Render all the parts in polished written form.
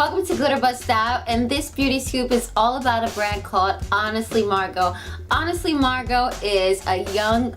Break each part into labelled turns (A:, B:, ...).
A: welcome to Glitter But Style, and this beauty scoop is all about a brand called Honestly Margo. Honestly Margo is a young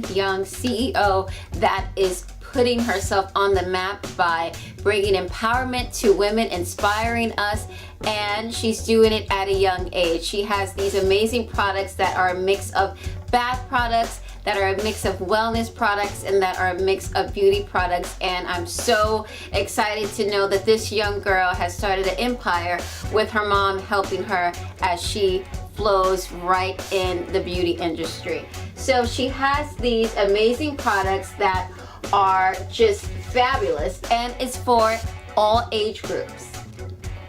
A: CEO that is putting herself on the map by bringing empowerment to women, inspiring us, and she's doing it at a young age. She has these amazing products that are a mix of bath products, that are a mix of wellness products, and that are a mix of beauty products. And I'm so excited to know that this young girl has started an empire with her mom helping her as she flows right in the beauty industry. So she has these amazing products that are just fabulous, and it's for all age groups.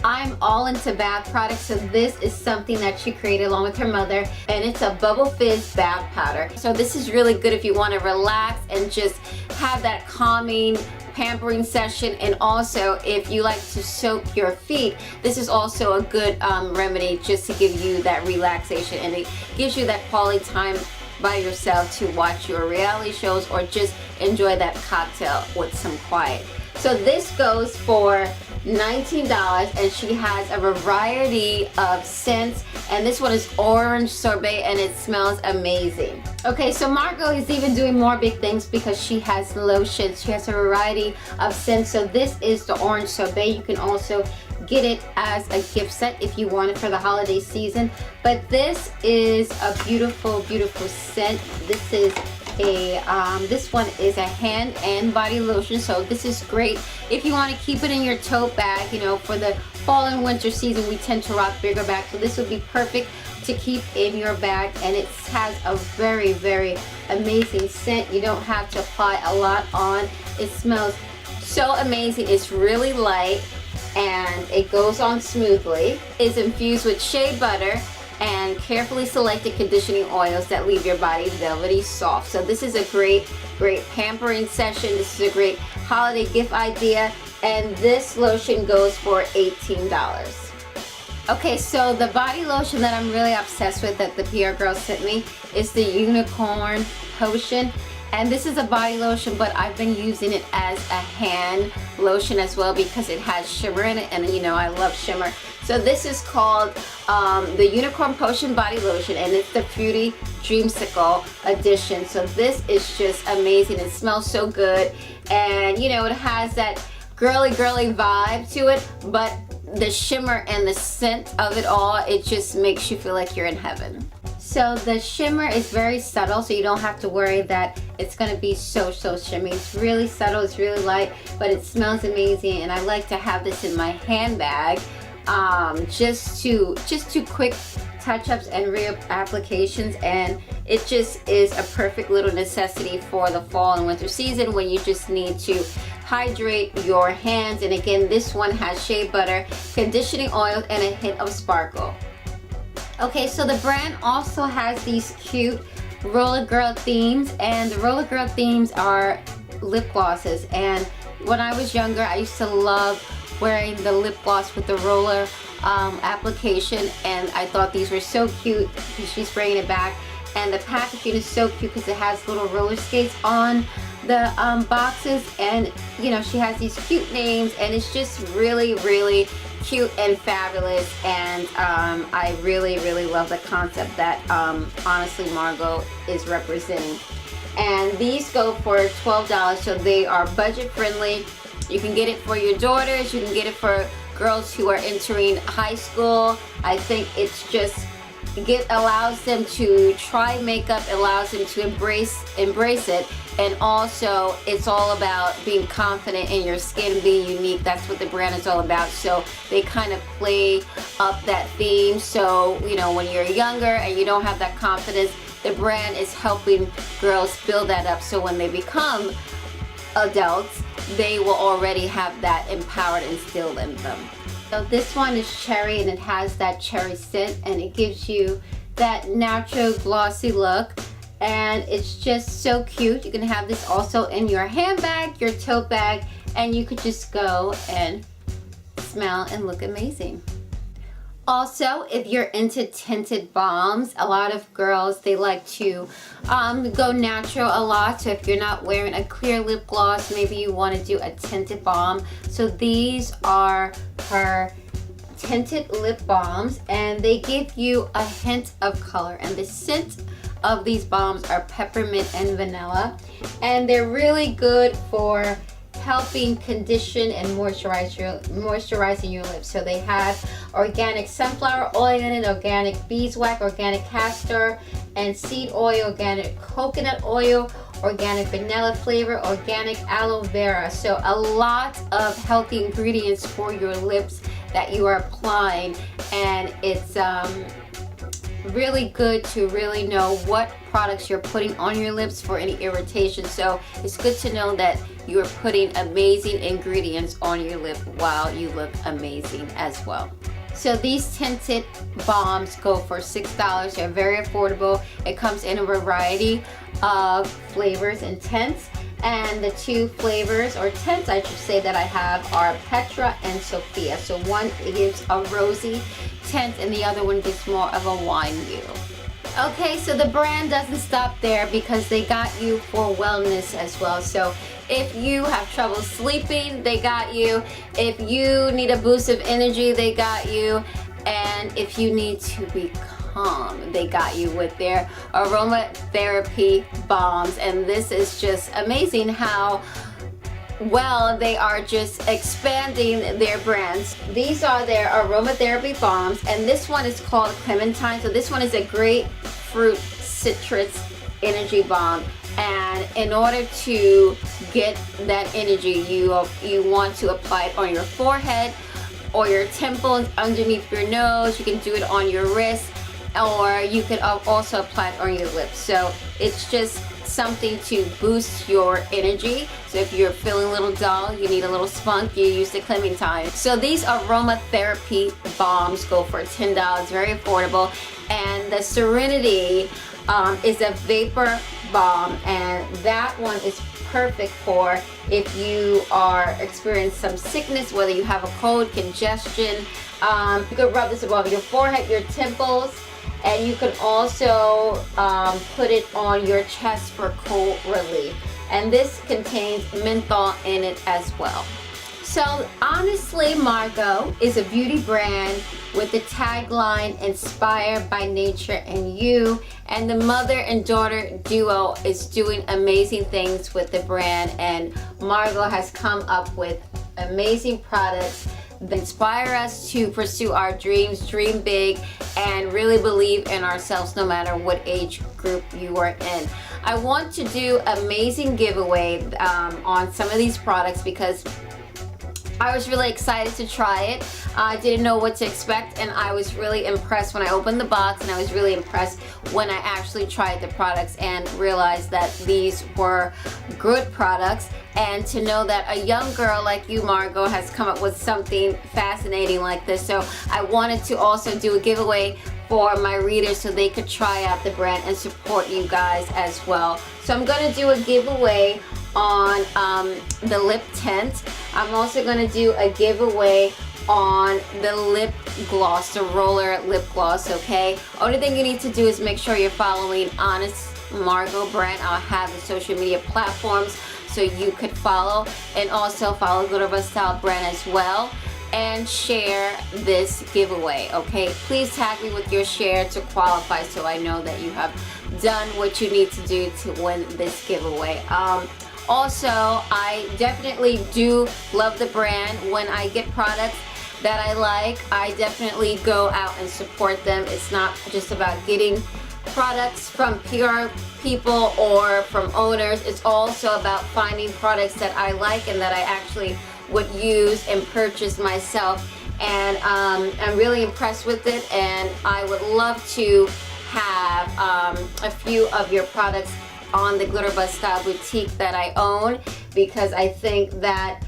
A: I'm all into bath products, so this is something that she created along with her mother, and it's a bubble fizz bath powder. So this is really good if you want to relax and just have that calming, pampering session, and also if you like to soak your feet, this is also a good remedy just to give you that relaxation, and it gives you that quality time by yourself to watch your reality shows or just enjoy that cocktail with some quiet. So this goes for $19, and she has a variety of scents, and this one is orange sorbet and it smells amazing. Okay, so Margo is even doing more big things because she has lotions. She has a variety of scents. So this is the orange sorbet. You can also get it as a gift set if you want it for the holiday season. But this is a beautiful scent. This is this one is a hand and body lotion, so this is great if you want to keep it in your tote bag. You know, for the fall and winter season we tend to rock bigger bags, so this would be perfect to keep in your bag, and it has a very amazing scent. You don't have to apply a lot on. It smells so amazing. It's really light and it goes on smoothly. It's infused with shea butter and carefully selected conditioning oils that leave your body velvety soft. So this is a great pampering session. This is a great holiday gift idea, and this lotion goes for $18. Okay, so the body lotion that I'm really obsessed with that the PR girl sent me is the Unicorn Potion. And this is a body lotion, but I've been using it as a hand lotion as well because it has shimmer in it, and you know I love shimmer. So this is called the Unicorn Potion Body Lotion, and it's the Fruity Dreamsicle edition. So this is just amazing. It smells so good, and you know it has that girly vibe to it, but the shimmer and the scent of it all, it just makes you feel like you're in heaven. So the shimmer is very subtle, so you don't have to worry that it's going to be so shimmy. It's really subtle, it's really light, but it smells amazing, and I like to have this in my handbag just to quick touch-ups and reapplications, and it just is a perfect little necessity for the fall and winter season when you just need to hydrate your hands. And again, this one has shea butter, conditioning oil, and a hint of sparkle. Okay, so the brand also has these cute roller girl themes, and the roller girl themes are lip glosses. And when I was younger, I used to love wearing the lip gloss with the roller application, and I thought these were so cute. She's bringing it back, and the packaging is so cute because it has little roller skates on the boxes, and you know she has these cute names, and it's just really cute and fabulous. And I really love the concept that Honestly Margo is representing. And these go for $12, so they are budget friendly. You can get it for your daughters, you can get it for girls who are entering high school. I think it's just allows them to try makeup, allows them to embrace it, and also it's all about being confident in your skin, being unique. That's what the brand is all about. So they kind of play up that theme. So you know, when you're younger and you don't have that confidence, the brand is helping girls build that up, so when they become adults, they will already have that empowered instilled in them. So this one is cherry, and it has that cherry scent, and it gives you that natural glossy look, and it's just so cute. You can have this also in your handbag, your tote bag, and you could just go and smell and look amazing. Also, if you're into tinted balms, a lot of girls, they like to go natural a lot. So if you're not wearing a clear lip gloss, maybe you want to do a tinted balm. So these are her tinted lip balms, and they give you a hint of color, and the scent of these balms are peppermint and vanilla, and they're really good for helping condition and moisturizing your lips. So they have organic sunflower oil in it, organic beeswax, organic castor and seed oil, organic coconut oil, organic vanilla flavor, organic aloe vera. So a lot of healthy ingredients for your lips that you are applying, and it's really good to really know what products you're putting on your lips for any irritation. So it's good to know that you are putting amazing ingredients on your lip while you look amazing as well. So these tinted balms go for $6. They're very affordable. It comes in a variety of flavors and tints. And the two flavors, or tints I should say, that I have are Petra and Sophia. So one gives a rosy tint and the other one gives more of a wine hue. Okay, so the brand doesn't stop there because they got you for wellness as well. So if you have trouble sleeping, they got you. If you need a boost of energy, they got you. And if you need to be calm, they got you with their aromatherapy balms. And this is just amazing how well they are just expanding their brands. These are their aromatherapy balms, and this one is called Clementine. So this one is a grapefruit citrus energy balm, and in order to get that energy, you want to apply it on your forehead or your temples, underneath your nose. You can do it on your wrist, or you can also apply it on your lips. So it's just something to boost your energy. So if you're feeling a little dull, you need a little spunk, you use the Clementine. So these aromatherapy balms go for $10, very affordable. And the Serenity is a vapor balm, and that one is perfect for if you are experiencing some sickness, whether you have a cold, congestion. You could rub this above your forehead, your temples, and you can also put it on your chest for cold relief. And this contains menthol in it as well. So honestly, Margo is a beauty brand with the tagline inspired by nature and you. And the mother and daughter duo is doing amazing things with the brand. And Margo has come up with amazing products that inspire us to pursue our dreams, dream big, and really believe in ourselves no matter what age group you are in. I want to do amazing giveaway on some of these products because I was really excited to try it. I didn't know what to expect, and I was really impressed when I opened the box, and I was really impressed when I actually tried the products and realized that these were good products. And to know that a young girl like you, Margo, has come up with something fascinating like this. So I wanted to also do a giveaway for my readers so they could try out the brand and support you guys as well. So I'm going to do a giveaway on the lip tint. I'm also going to do a giveaway on the lip gloss, the roller lip gloss, okay? Only thing you need to do is make sure you're following Honest Margo brand. I'll have the social media platforms so you could follow, and also follow Glitter Buzz Style brand as well, and share this giveaway, okay? Please tag me with your share to qualify so I know that you have done what you need to do to win this giveaway. Also, I definitely do love the brand. When I get products that I like, I definitely go out and support them. It's not just about getting products from PR people or from owners. It's also about finding products that I like and that I actually would use and purchase myself. And I'm really impressed with it, and I would love to have a few of your products on the Glitter Buzz Style boutique that I own, because I think that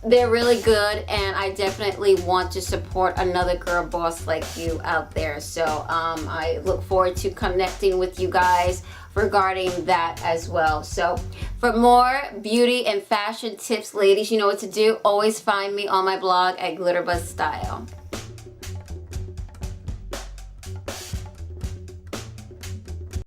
A: they're really good, and I definitely want to support another girl boss like you out there. So I look forward to connecting with you guys regarding that as well. So for more beauty and fashion tips, ladies, you know what to do. Always find me on my blog at Glitter Buzz Style.